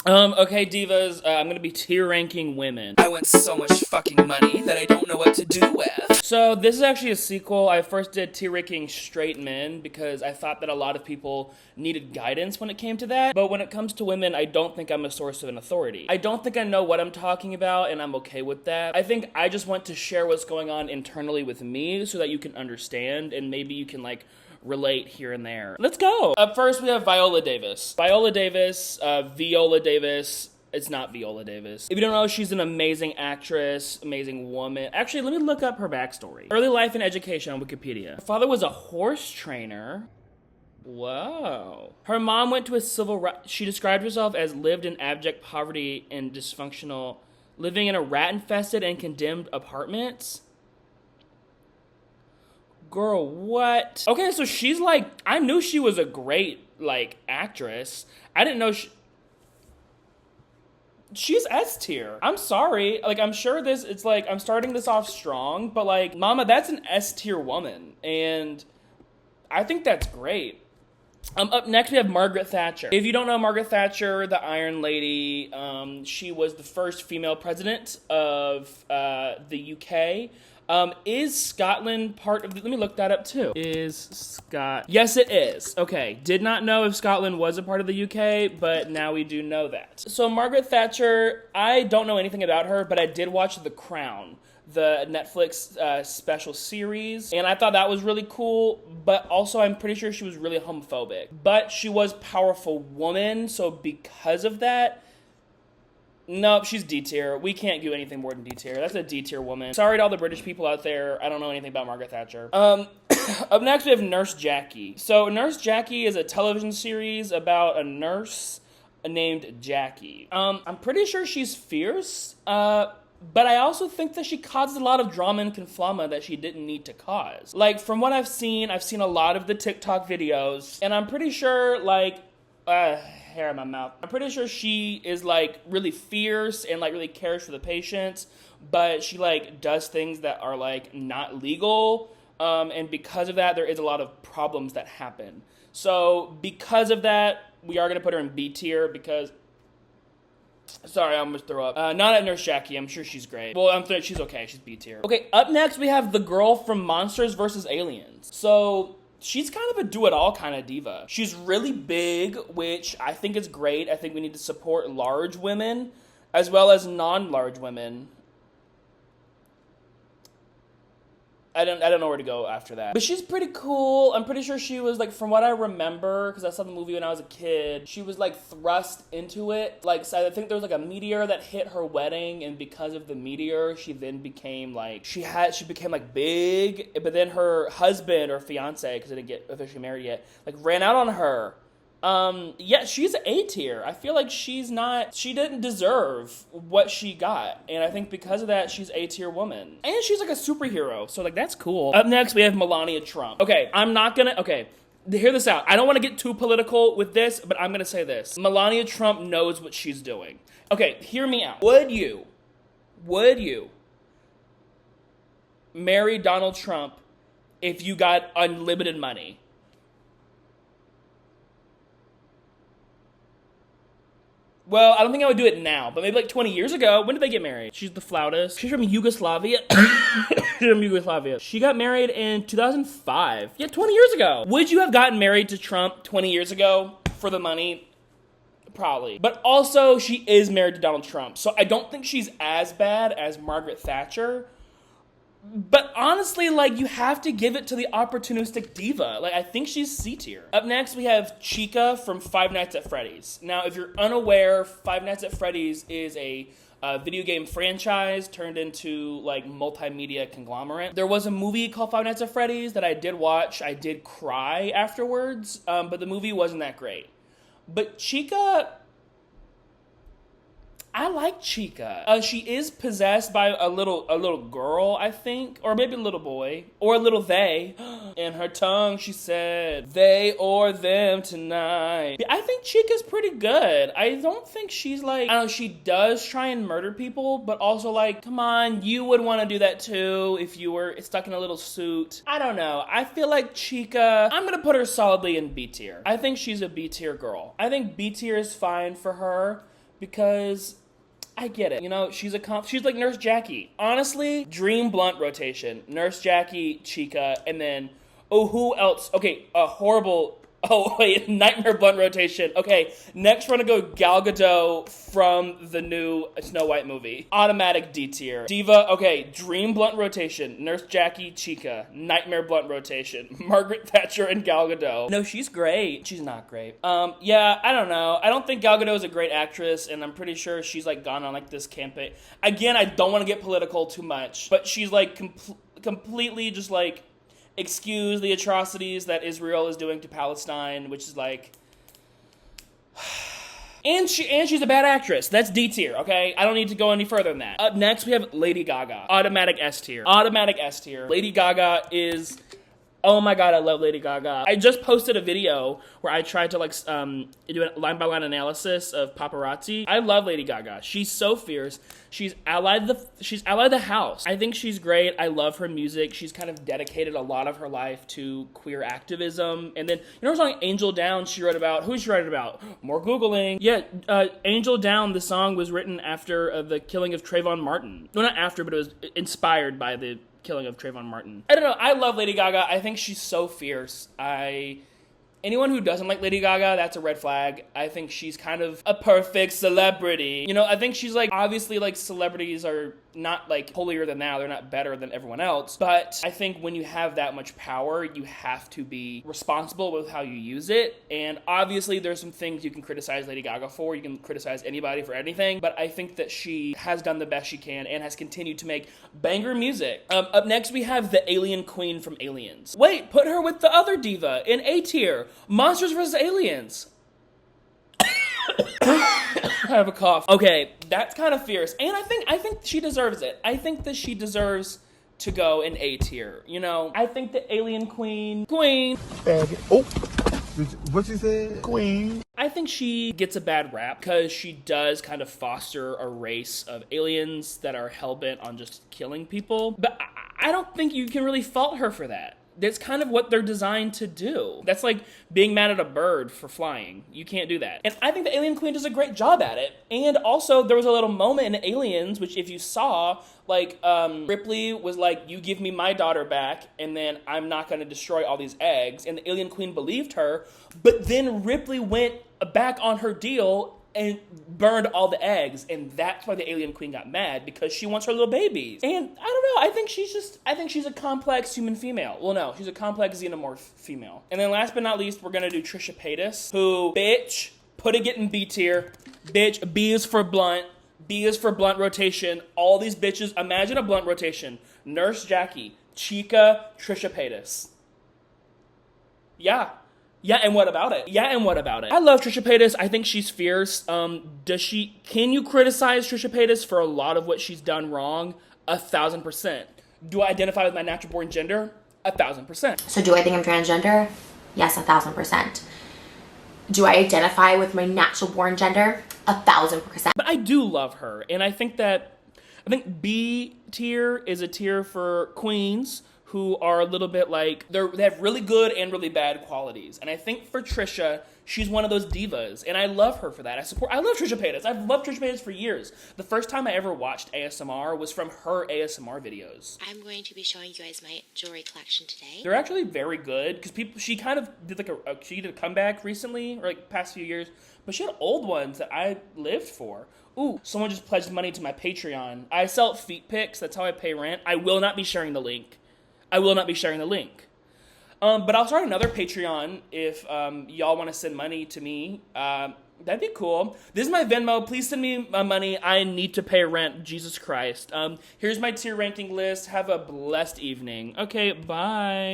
Okay, divas, I'm gonna be tier ranking women. I want so much fucking money that I don't know what to do with. So this is actually a sequel. I first did tier ranking straight men because I thought that a lot of people needed guidance when it came to that. But when it comes to women, I don't think I'm a source of an authority. I don't think I know what I'm talking about, and I'm okay with that. I think I just want to share what's going on internally with me so that you can understand, and maybe you can relate here and there. Let's go. Up first, we have Viola Davis. Viola Davis, Viola Davis. It's not Viola Davis. If you don't know, she's an amazing actress, amazing woman. Actually, let me look up her backstory. Early life and education on Wikipedia. Her father was a horse trainer. Whoa. Her mom went to a civil rights... She described herself as lived in abject poverty and dysfunctional, living in a rat-infested and condemned apartments. Girl, what? Okay, so she's I knew she was a great, actress. I didn't know she's S tier. I'm sorry. I'm sure I'm starting this off strong, but mama, that's an S tier woman. And I think that's great. Up next, we have Margaret Thatcher. If you don't know Margaret Thatcher, the Iron Lady, she was the first female president of the UK. Is Scotland part of let me look that up too. Yes, it is. Okay. Did not know if Scotland was a part of the UK, but now we do know that. So Margaret Thatcher, I don't know anything about her, but I did watch The Crown, the Netflix special series, and I thought that was really cool, but also I'm pretty sure she was really homophobic. But she was a powerful woman, so because of that, nope, she's D tier. We can't do anything more than D tier. That's a D tier woman. Sorry to all the British people out there. I don't know anything about Margaret Thatcher. Up next, we have Nurse Jackie. So Nurse Jackie is a television series about a nurse named Jackie. I'm pretty sure she's fierce, but I also think that she caused a lot of drama and conflama that she didn't need to cause. From what I've seen a lot of the TikTok videos, and I'm pretty sure, hair in my mouth. I'm pretty sure she is really fierce and really cares for the patients, but she does things that are not legal, and because of that, there is a lot of problems that happen. So because of that, we are gonna put her in B tier because. Sorry, I almost threw up. Not at Nurse Jackie. I'm sure she's great. Well, she's okay. She's B tier. Okay, up next we have the girl from Monsters vs. Aliens. So she's kind of a do-it-all kind of diva. She's really big, which I think is great. I think we need to support large women as well as non-large women. I don't know where to go after that. But she's pretty cool. I'm pretty sure she was, from what I remember, because I saw the movie when I was a kid, she was, thrust into it. So I think there was, a meteor that hit her wedding, and because of the meteor, she then became, she became, big, but then her husband, or fiance, because they didn't get officially married yet, ran out on her. Yeah, she's A tier. I feel like she didn't deserve what she got. And I think because of that, she's A tier woman. And she's a superhero. So that's cool. Up next, we have Melania Trump. Okay, hear this out. I don't want to get too political with this, but I'm going to say this. Melania Trump knows what she's doing. Okay, hear me out. Would you marry Donald Trump if you got unlimited money? Well, I don't think I would do it now, but maybe 20 years ago. When did they get married? She's the flautist. She's from Yugoslavia. She got married in 2005. Yeah, 20 years ago. Would you have gotten married to Trump 20 years ago for the money? Probably. But also, she is married to Donald Trump, so I don't think she's as bad as Margaret Thatcher. But honestly, you have to give it to the opportunistic diva. I think she's C tier. Up next, we have Chica from Five Nights at Freddy's. Now, if you're unaware, Five Nights at Freddy's is a video game franchise turned into, multimedia conglomerate. There was a movie called Five Nights at Freddy's that I did watch. I did cry afterwards, but the movie wasn't that great. But Chica... I like Chica. She is possessed by a little girl, I think, or maybe a little boy, or a little they. In her tongue, she said, "They or them tonight." I think Chica's pretty good. I don't think she's I don't know. She does try and murder people, but also come on, you would want to do that too if you were stuck in a little suit. I don't know. I feel like Chica. I'm gonna put her solidly in B tier. I think she's a B tier girl. I think B tier is fine for her. because I get it. You know, she's like Nurse Jackie. Honestly, dream blunt rotation. Nurse Jackie, Chica, and then, oh, who else? Okay, a horrible... Oh, wait, Nightmare blunt rotation. Okay, next we're gonna go Gal Gadot from the new Snow White movie. Automatic D tier. Diva, okay, Dream blunt rotation. Nurse Jackie, Chica. Nightmare blunt rotation. Margaret, Thatcher, and Gal Gadot. No, she's great. She's not great. Yeah, I don't know. I don't think Gal Gadot is a great actress, and I'm pretty sure she's, like, gone on, like, this campaign. Again, I don't want to get political too much, but she's, like, completely just, like, excuse the atrocities that Israel is doing to Palestine, which is like... And she's a bad actress. That's D tier, okay? I don't need to go any further than that. Up next, we have Lady Gaga. Automatic S tier. Automatic S tier. Lady Gaga is... Oh my god, I love Lady Gaga. I just posted a video where I tried to, like, do a line-by-line analysis of paparazzi. I love Lady Gaga. She's so fierce. She's allied the house. I think she's great. I love her music. She's kind of dedicated a lot of her life to queer activism. And then, you know her song Angel Down she wrote about? Who she wrote about? More Googling. Yeah, Angel Down, the song was written after the killing of Trayvon Martin. No, not after, but it was inspired by the killing of Trayvon Martin. I don't know. I love Lady Gaga. I think she's so fierce. Anyone who doesn't like Lady Gaga, that's a red flag. I think she's kind of a perfect celebrity. You know, I think she's like, obviously, like, celebrities are not, like, holier than thou. They're not better than everyone else. But I think when you have that much power, you have to be responsible with how you use it. And obviously, there's some things you can criticize Lady Gaga for. You can criticize anybody for anything. But I think that she has done the best she can and has continued to make banger music. Up next, we have the Alien Queen from Aliens. Wait, put her with the other diva in A tier. Monsters vs. Aliens. I have a cough. Okay, that's kind of fierce. And I think she deserves it. I think that she deserves to go in A tier. You know, I think the Alien Queen. Oh, what you said? Queen. I think she gets a bad rap because she does kind of foster a race of aliens that are hell-bent on just killing people. But I don't think you can really fault her for that. That's kind of what they're designed to do. That's like being mad at a bird for flying. You can't do that. And I think the Alien Queen does a great job at it. And also, there was a little moment in Aliens, which if you saw, like, Ripley was like, you give me my daughter back, and then I'm not going to destroy all these eggs. And the Alien Queen believed her. But then Ripley went back on her deal and burned all the eggs, and that's why the Alien Queen got mad, because she wants her little babies. And I don't know, I think she's a complex human female. Well, no, she's a complex xenomorph female. And then last but not least, we're gonna do Trisha Paytas, who, bitch, put it in B tier. Bitch, B is for blunt. B is for blunt rotation. All these bitches, imagine a blunt rotation. Nurse Jackie, Chica, Trisha Paytas. Yeah, and what about it? I love Trisha Paytas. I think she's fierce. Can you criticize Trisha Paytas for a lot of what she's done wrong? 1,000%. Do I identify with my natural born gender? 1,000%. So do I think I'm transgender? Yes, 1,000%. Do I identify with my natural born gender? 1,000%. But I do love her, and I think B tier is a tier for queens who are a little bit like, they have really good and really bad qualities. And I think for Trisha, she's one of those divas, and I love her for that. I love Trisha Paytas. I've loved Trisha Paytas for years. The first time I ever watched ASMR was from her ASMR videos. I'm going to be showing you guys my jewelry collection today. They're actually very good, because she kind of did like she did a comeback recently, or like past few years, but she had old ones that I lived for. Ooh, someone just pledged money to my Patreon. I sell feet pics, that's how I pay rent. I will not be sharing the link. But I'll start another Patreon if y'all want to send money to me. That'd be cool. This is my Venmo. Please send me my money. I need to pay rent. Jesus Christ. Here's my tier ranking list. Have a blessed evening. Okay, bye.